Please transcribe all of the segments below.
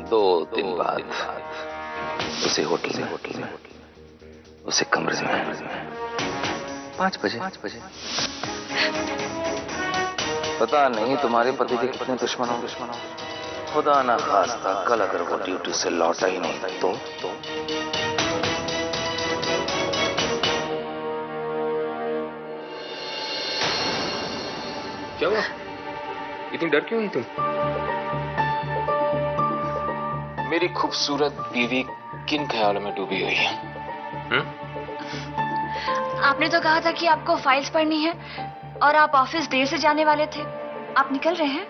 2 दिन बाद उसी होटल में उसी कमरे में 5 बजे। पता नहीं तुम्हारे पति के कितने दुश्मन हो। खुदा ना खास्ता कल अगर वो ड्यूटी से लौटा ही नहीं तो क्या हुआ? इतनी डर क्यों है तुम? मेरी खूबसूरत बीवी किन ख्यालों में डूबी हुई है? आपने तो कहा था कि आपको फाइल्स पढ़नी है और आप ऑफिस देर से जाने वाले थे। आप निकल रहे हैं?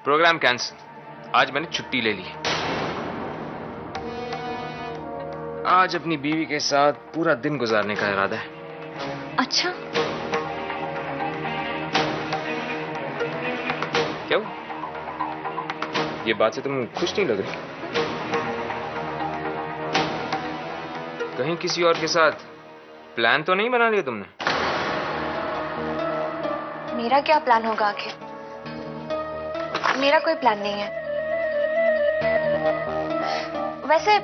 Programme cancel. आज मैंने छुट्टी ले ली। आज अपनी बीवी के साथ पूरा दिन गुजारने का इरादा है। अच्छा। क्या हुआ? ये बात से तुम खुश नहीं लग रही? कहीं किसी और के साथ प्लान तो नहीं बना लिया तुमने? मेरा क्या प्लान होगा आखिर? मेरा कोई प्लान नहीं है। वैसे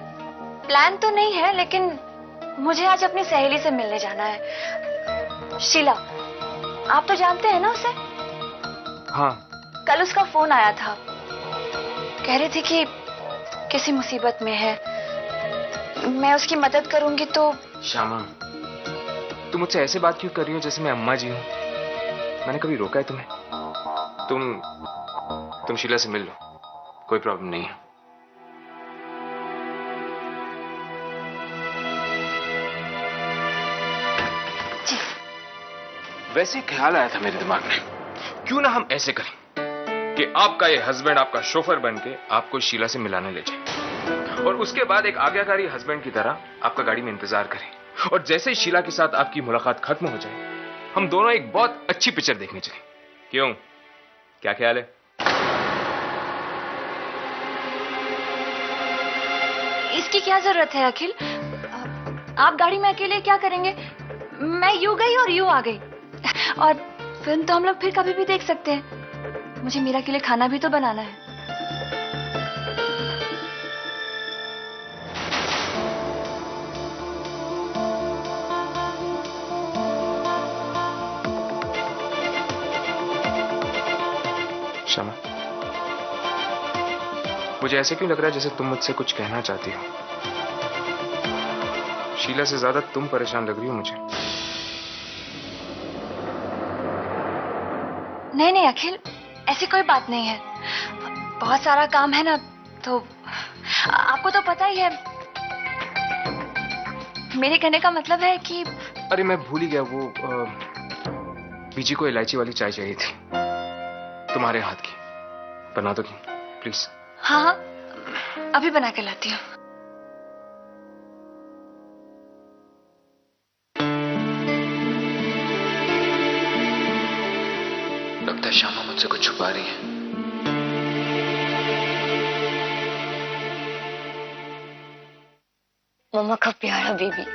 प्लान तो नहीं है, लेकिन मुझे आज अपनी सहेली से मिलने जाना है, शीला। आप तो जानते हैं ना उसे? हाँ। कल उसका फोन आया था, कह रही थी कि किसी मुसीबत में है, मैं उसकी मदद करूंगी तो। श्यामा, तुम मुझसे ऐसे बात क्यों कर रही हो जैसे मैं अम्मा जी हूं? मैंने कभी रोका है तुम्हें? तुम शीला से मिल लो, कोई प्रॉब्लम नहीं है। जी। वैसे ख्याल आया था मेरे दिमाग में, क्यों ना हम ऐसे करें कि आपका ये हस्बैंड आपका शोफर बन के आपको शीला से मिलाने ले जाए और उसके बाद एक आज्ञाकारी हस्बैंड की तरह आपका गाड़ी में इंतजार करें, और जैसे ही शीला के साथ आपकी मुलाकात खत्म हो जाए हम दोनों एक बहुत अच्छी पिक्चर देखने चले। क्यों, क्या ख्याल है? इसकी क्या जरूरत है अखिल? आप गाड़ी में अकेले क्या करेंगे? मैं यूं गई और यूं आ गई, और फिल्म तो हम लोग फिर कभी भी देख सकते हैं। मुझे मीरा के लिए खाना भी तो बनाना है। क्षमा, मुझे ऐसे क्यों लग रहा है जैसे तुम मुझसे कुछ कहना चाहती हो? शीला से ज्यादा तुम परेशान लग रही हो मुझे। नहीं नहीं अखिल, ऐसी कोई बात नहीं है। बहुत सारा काम है ना, तो आपको तो पता ही है। मेरे कहने का मतलब है कि। अरे मैं भूल ही गया, वो बीजी को इलायची वाली चाय चाहिए थी, तुम्हारे हाथ की। बना दो प्लीज? हाँ हाँ, अभी बना के लाती हूँ। लगता है श्यामा मुझसे कुछ छुपा रही है। मम्मा का प्यारा बेबी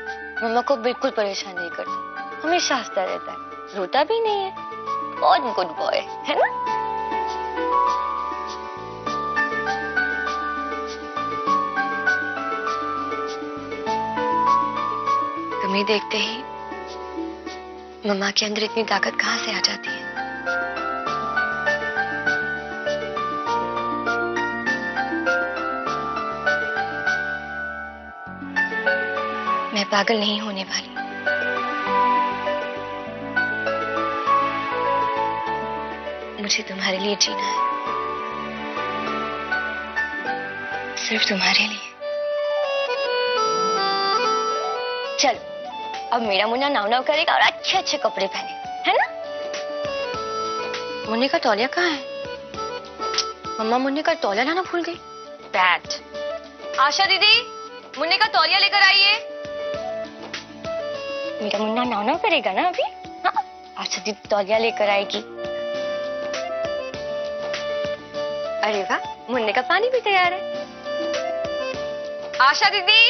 मम्मा को बिल्कुल परेशान नहीं करता, हमेशा हंसता रहता है, रोता भी नहीं है। बहुत गुड बॉय है ना? तुम्हें देखते ही मम्मा के अंदर इतनी ताकत कहां से आ जाती है। मैं पागल नहीं होने वाली। मुझे तुम्हारे लिए जीना है, सिर्फ तुम्हारे लिए। चल, अब मेरा मुन्ना नाव नाव करेगा और अच्छे अच्छे कपड़े पहने, है ना? मुन्ने का तौलिया कहाँ है? मम्मा मुन्ने का तौलिया लाना भूल गई। बैड। आशा दीदी, मुन्ने का तौलिया लेकर आइए। मेरा मुन्ना नाव नाव करेगा ना अभी? हाँ, आशा दीदी तौलिया लेकर आएगी। अरे वाह, मुन्ने का पानी भी तैयार है। आशा दीदी,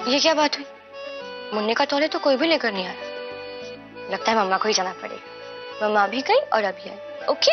ये क्या बात हुई? मुन्ने का तौलिया तो कोई भी लेकर नहीं आया। लगता है मम्मा को ही जाना पड़ेगा। मम्मा अभी गई और अभी आई। ओके?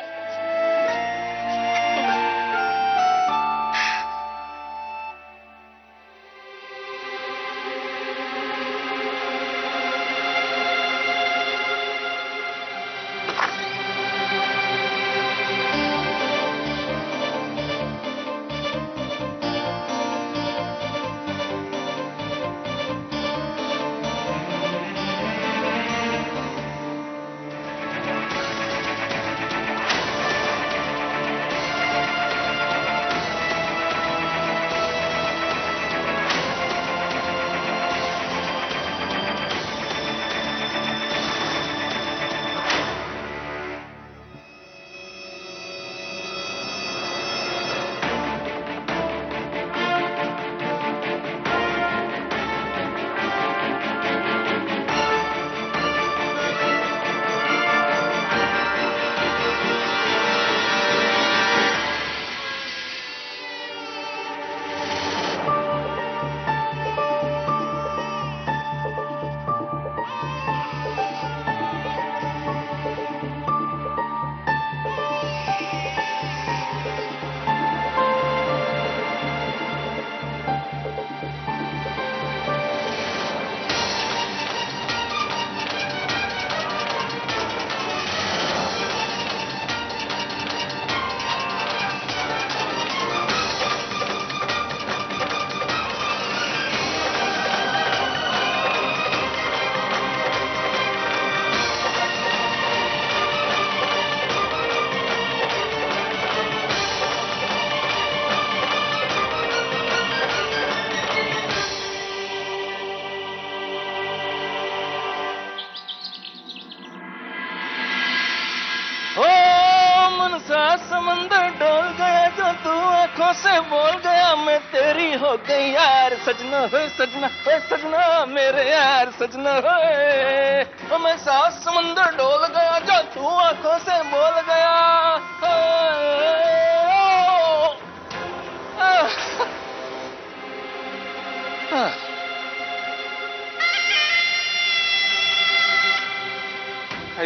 सा समंदर डोल गया जो तू आंखों से बोल गया, मैं तेरी हो गई यार सजना हो सजना हो सजना मेरे यार सजना हो। मैं सा समंदर डोल गया जो तू आंखों से बोल गया।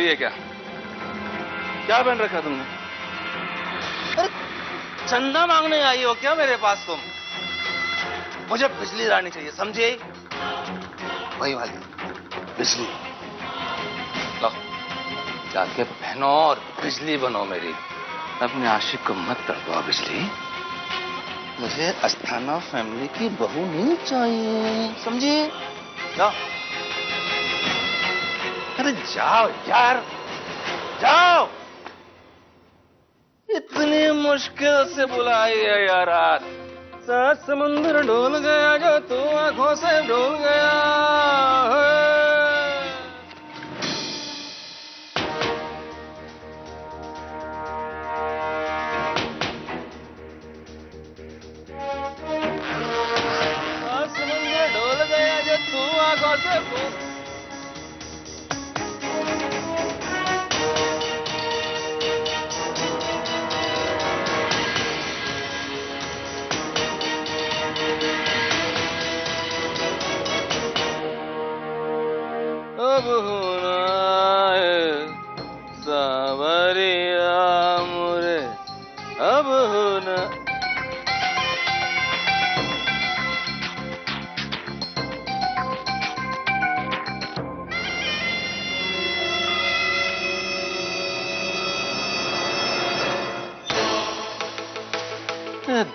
ये क्या क्या बन रखा तुमने? अरे चंदा मांगने आई हो क्या मेरे पास तुम? मुझे बिजली लानी चाहिए, समझे? वही वाली बिजली। लो जाके पहनो और बिजली बनो मेरी। अपने आशिक को मत तड़पाओ बिजली। मुझे अस्थाना फैमिली की बहू नहीं चाहिए, समझे? जाओ। अरे जाओ यार जाओ। इतनी मुश्किल से बुलाई है यार रात। सात समुंदर डोल गया जो तू आंखों से डोल गया। सात समुंदर डोल गया जो तू आंखों से डोल। अब होना है सावरिया मुरे, अब होना।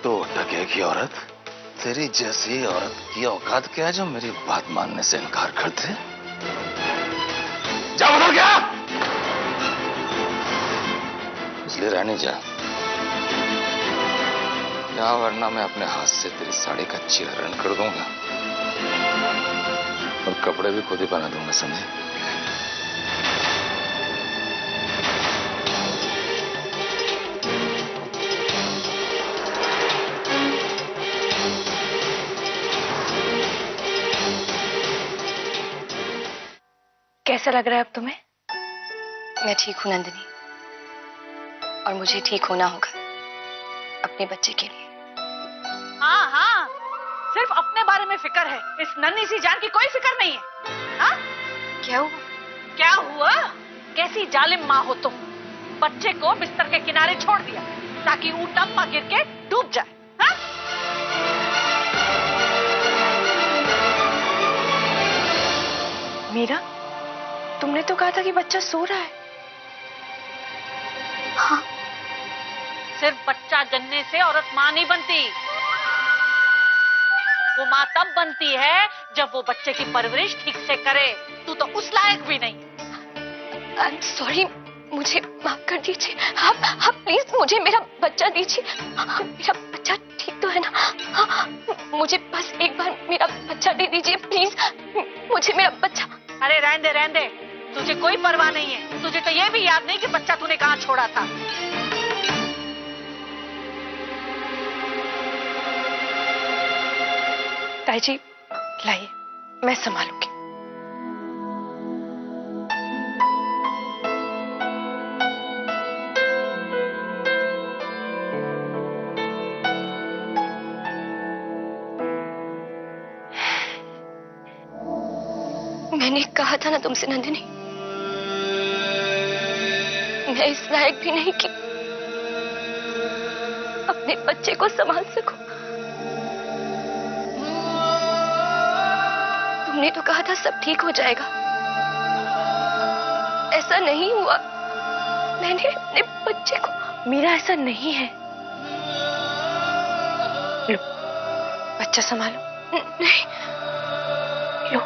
दो टके की औरत, तेरी जैसी औरत की औकात क्या है जो मेरी बात मानने से इनकार कर दे? जा उधर क्या? इसलिए रहने जा, या वरना मैं अपने हाथ से तेरी साड़ी का चीरहरण कर दूंगा और कपड़े भी खुद ही पहना दूंगा, समझे? कैसा लग रहा है अब तुम्हें? मैं ठीक हूं नंदिनी, और मुझे ठीक होना होगा अपने बच्चे के लिए। हाँ हाँ, सिर्फ अपने बारे में फिक्र है, इस नन्ही सी जान की कोई फिक्र नहीं है। हाँ? क्या हुआ? क्या हुआ? कैसी जालिम माँ हो तुम। बच्चे को बिस्तर के किनारे छोड़ दिया ताकि ऊटम्मा गिर के डूब जाए। हाँ? मीरा, तुमने तो कहा था कि बच्चा सो रहा है। हाँ। सिर्फ बच्चा जन्ने से औरत माँ नहीं बनती। वो माँ तब बनती है जब वो बच्चे की परवरिश ठीक से करे। तू तो उस लायक भी नहीं। सॉरी, मुझे माफ कर दीजिए। आप प्लीज मुझे मेरा बच्चा दीजिए। मेरा बच्चा ठीक तो है ना? मुझे बस एक बार मेरा बच्चा दे दीजिए प्लीज। मुझे मेरा बच्चा। अरे रहने दे, तुझे कोई परवाह नहीं है। तुझे तो ये भी याद नहीं कि बच्चा तूने कहाँ छोड़ा था। ताई जी, लाइए, मैं संभालूंगी। मैंने कहा था ना तुमसे नंदिनी, मैं इस लायक भी नहीं कि अपने बच्चे को संभाल सकूं। तुमने तो कहा था सब ठीक हो जाएगा, ऐसा नहीं हुआ। मैंने अपने बच्चे को। मीरा, ऐसा नहीं है। लो, बच्चा संभालो। नहीं, लो।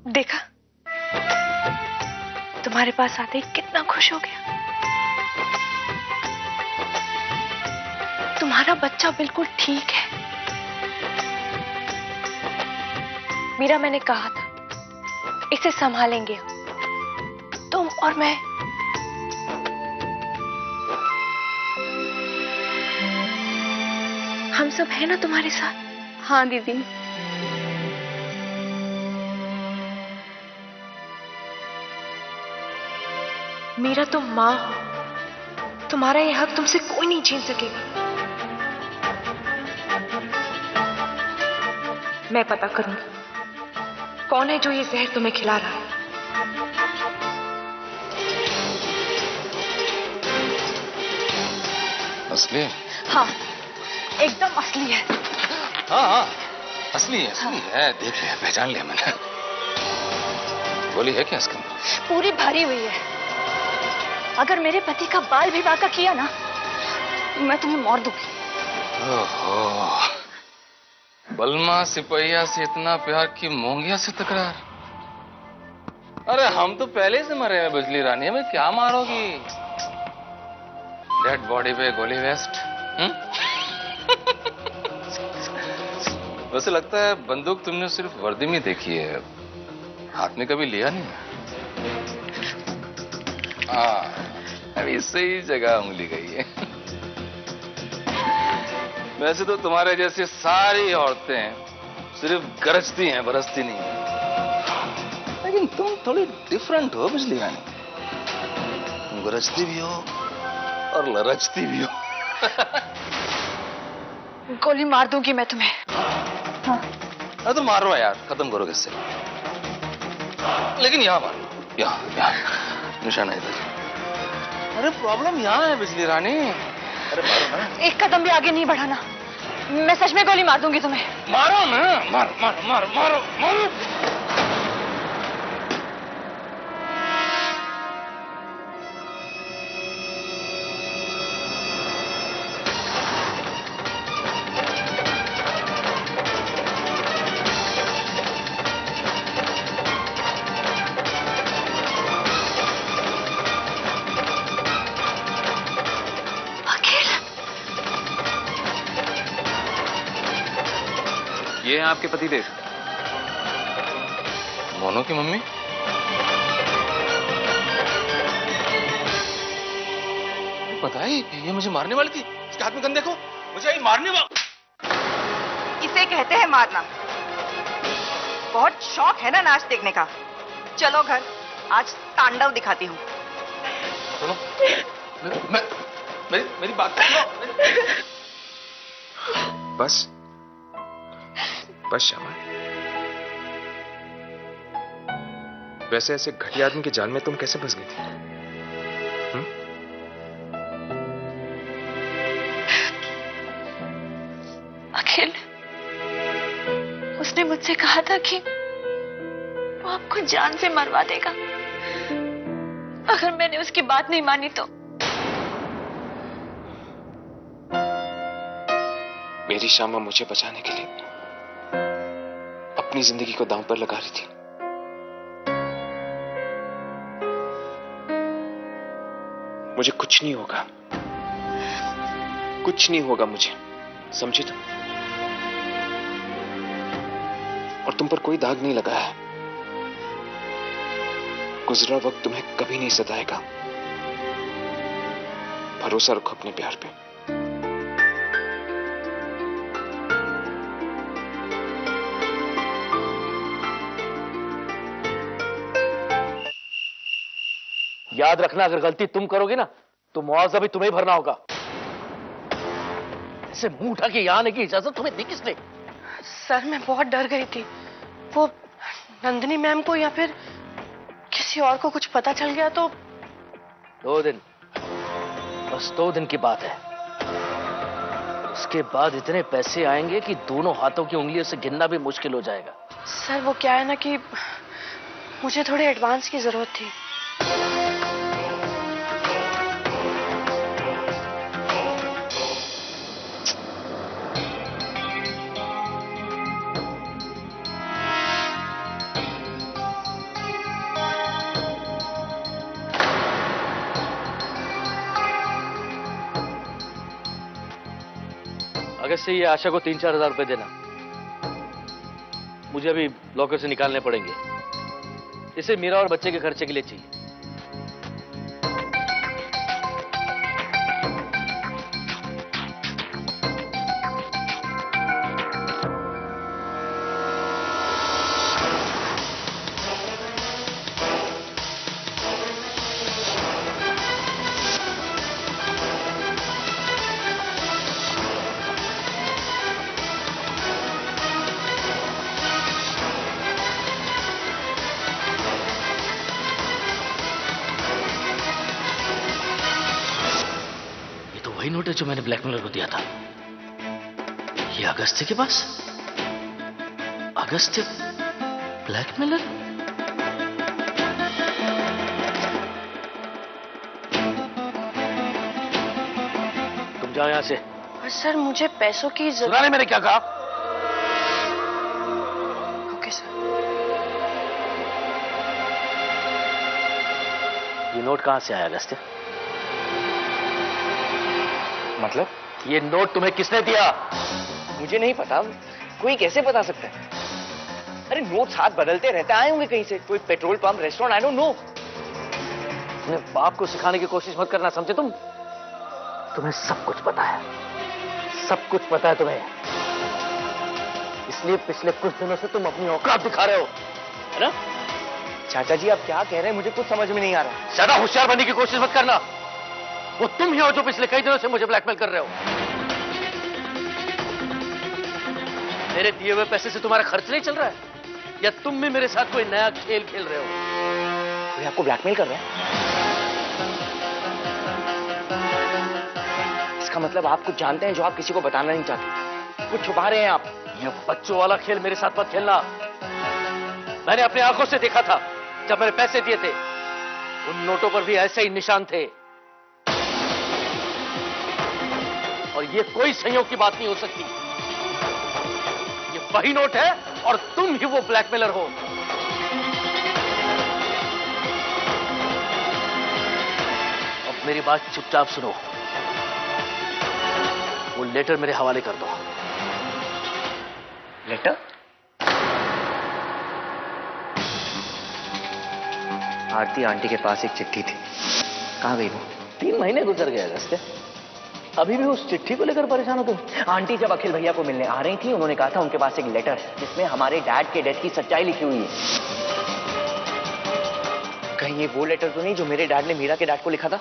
देखा, तुम्हारे पास आते ही कितना खुश हो गया। तुम्हारा बच्चा बिल्कुल ठीक है। मीरा, मैंने कहा था इसे संभालेंगे हम, तुम और मैं। हम सब है ना तुम्हारे साथ? हाँ दीदी। मीरा, तुम मां हो, तुम्हारा यह हक तुमसे कोई नहीं छीन सकेगा। मैं पता करूंगी कौन है जो ये जहर तुम्हें खिला रहा है। असली है? हाँ, एकदम असली है। हाँ हाँ, असली है, देख लिया, पहचान लिया मैंने। गोली है क्या इसके अंदर? पूरी भरी हुई है। अगर मेरे पति का बाल भी वाका किया ना, मैं तुम्हें मार दूंगी। ओहो, बलमा सिपहिया से इतना प्यार की मोंगिया से तकरार। अरे हम तो पहले से मरे हैं बिजली रानी, हमें क्या मारोगी? डेड बॉडी पे गोली वेस्ट। वैसे लगता है बंदूक तुमने सिर्फ वर्दी में देखी है, हाथ में कभी लिया नहीं। अभी सही जगह उंगली गई है। वैसे तो तुम्हारे जैसी सारी औरतें सिर्फ गरजती हैं, बरसती नहीं, लेकिन तुम थोड़ी डिफरेंट हो बिजली रानी। तुम गरजती भी हो और लरजती भी हो। गोली मार दूंगी मैं तुम्हें। हाँ। अरे तो मारो यार, खत्म करो किससे। लेकिन यहाँ मारो, यहाँ निशाना इधर। अरे प्रॉब्लम यहाँ है बिजली रानी। अरे मारो ना। एक कदम भी आगे नहीं बढ़ाना, मैं सच में गोली मार दूंगी तुम्हें। मारो ना, मारो मारो मारो मारो मारो। ये हैं आपके पतिदेव, मोनू की मम्मी। पता है ये मुझे मारने वाली थी। इसके हाथ में गन देखो, मुझे ये मारने वाली। इसे कहते हैं मारना। बहुत शौक है ना नाच देखने का। चलो घर, आज तांडव दिखाती हूँ। सुनो, मेरी बात सुनो। बस श्यामा, वैसे ऐसे घटिया आदमी के जाल में तुम कैसे फंस गई थी? अखिल, उसने मुझसे कहा था कि वो आपको जान से मरवा देगा अगर मैंने उसकी बात नहीं मानी तो। मेरी श्यामा मुझे बचाने के लिए अपनी जिंदगी को दांव पर लगा रही थी। मुझे कुछ नहीं होगा, कुछ नहीं होगा मुझे, समझी तुम? और तुम पर कोई दाग नहीं लगा है। गुजरा वक्त तुम्हें कभी नहीं सताएगा। भरोसा रखो अपने प्यार पे। याद रखना, अगर गलती तुम करोगे ना तो मुआवजा भी तुम्हें भरना होगा। ऐसे मुंह उठा के यहां आने की इजाजत तुम्हें दी किसने? सर, मैं बहुत डर गई थी। वो नंदिनी मैम को या फिर किसी और को कुछ पता चल गया तो। 2 दिन, बस 2 दिन की बात है। उसके बाद इतने पैसे आएंगे कि दोनों हाथों की उंगलियों से गिनना भी मुश्किल हो जाएगा। सर, वो क्या है ना कि मुझे थोड़े एडवांस की जरूरत थी। अगस्त से ये आशा को 3-4 हजार रुपए देना। मुझे अभी लॉकर से निकालने पड़ेंगे। इसे मीरा और बच्चे के खर्चे के लिए चाहिए। वही नोट है जो मैंने ब्लैकमेलर को दिया था। ये अगस्त्य के पास? अगस्त्य ब्लैकमेलर? तुम जाओ यहां से। पर सर मुझे पैसों की सुना नहीं मैंने क्या कहा? Okay sir. ये नोट कहां से आया अगस्त्य? मतलब? ये नोट तुम्हें किसने दिया? मुझे नहीं पता। कोई कैसे बता सकता है? अरे नोट्स हाथ बदलते रहते, आए होंगे कहीं से, कोई petrol pump, restaurant, I don't know. अपने बाप को सिखाने की कोशिश मत करना, समझे तुम? तुम्हें सब कुछ पता है, सब कुछ पता है तुम्हें। इसलिए पिछले कुछ दिनों से तुम अपनी औकात दिखा रहे हो, है ना? चाचा जी आप क्या कह रहे हैं, मुझे कुछ समझ में नहीं आ रहा। ज्यादा होशियार बनने की कोशिश मत करना। वो तुम ही हो जो पिछले कई दिनों से मुझे ब्लैकमेल कर रहे हो। मेरे दिए हुए पैसे से तुम्हारा खर्च नहीं चल रहा है, या तुम भी मेरे साथ कोई नया खेल खेल रहे हो? कोई आपको ब्लैकमेल कर रहा है? इसका मतलब आप कुछ जानते हैं जो आप किसी को बताना नहीं चाहते, कुछ छुपा रहे हैं आप। ये बच्चों वाला खेल मेरे साथ मत खेलना। मैंने अपनी आंखों से देखा था जब मैंने पैसे दिए थे, उन नोटों पर भी ऐसे ही निशान थे। और ये कोई संयोग की बात नहीं हो सकती। ये वही नोट है और तुम ही वो ब्लैकमेलर हो। अब मेरी बात चुपचाप सुनो। वो लेटर मेरे हवाले कर दो। लेटर? आरती आंटी के पास एक चिट्ठी थी, कहाँ गई वो? 3 महीने गुजर गए अगस्त्य, अभी भी उस चिट्ठी को लेकर परेशान हो तुम? आंटी जब अखिल भैया को मिलने आ रही थी, उन्होंने कहा था उनके पास एक लेटर है जिसमें हमारे डैड के डेथ की सच्चाई लिखी हुई है। कहीं ये वो लेटर तो नहीं जो मेरे डैड ने मीरा के डैड को लिखा था?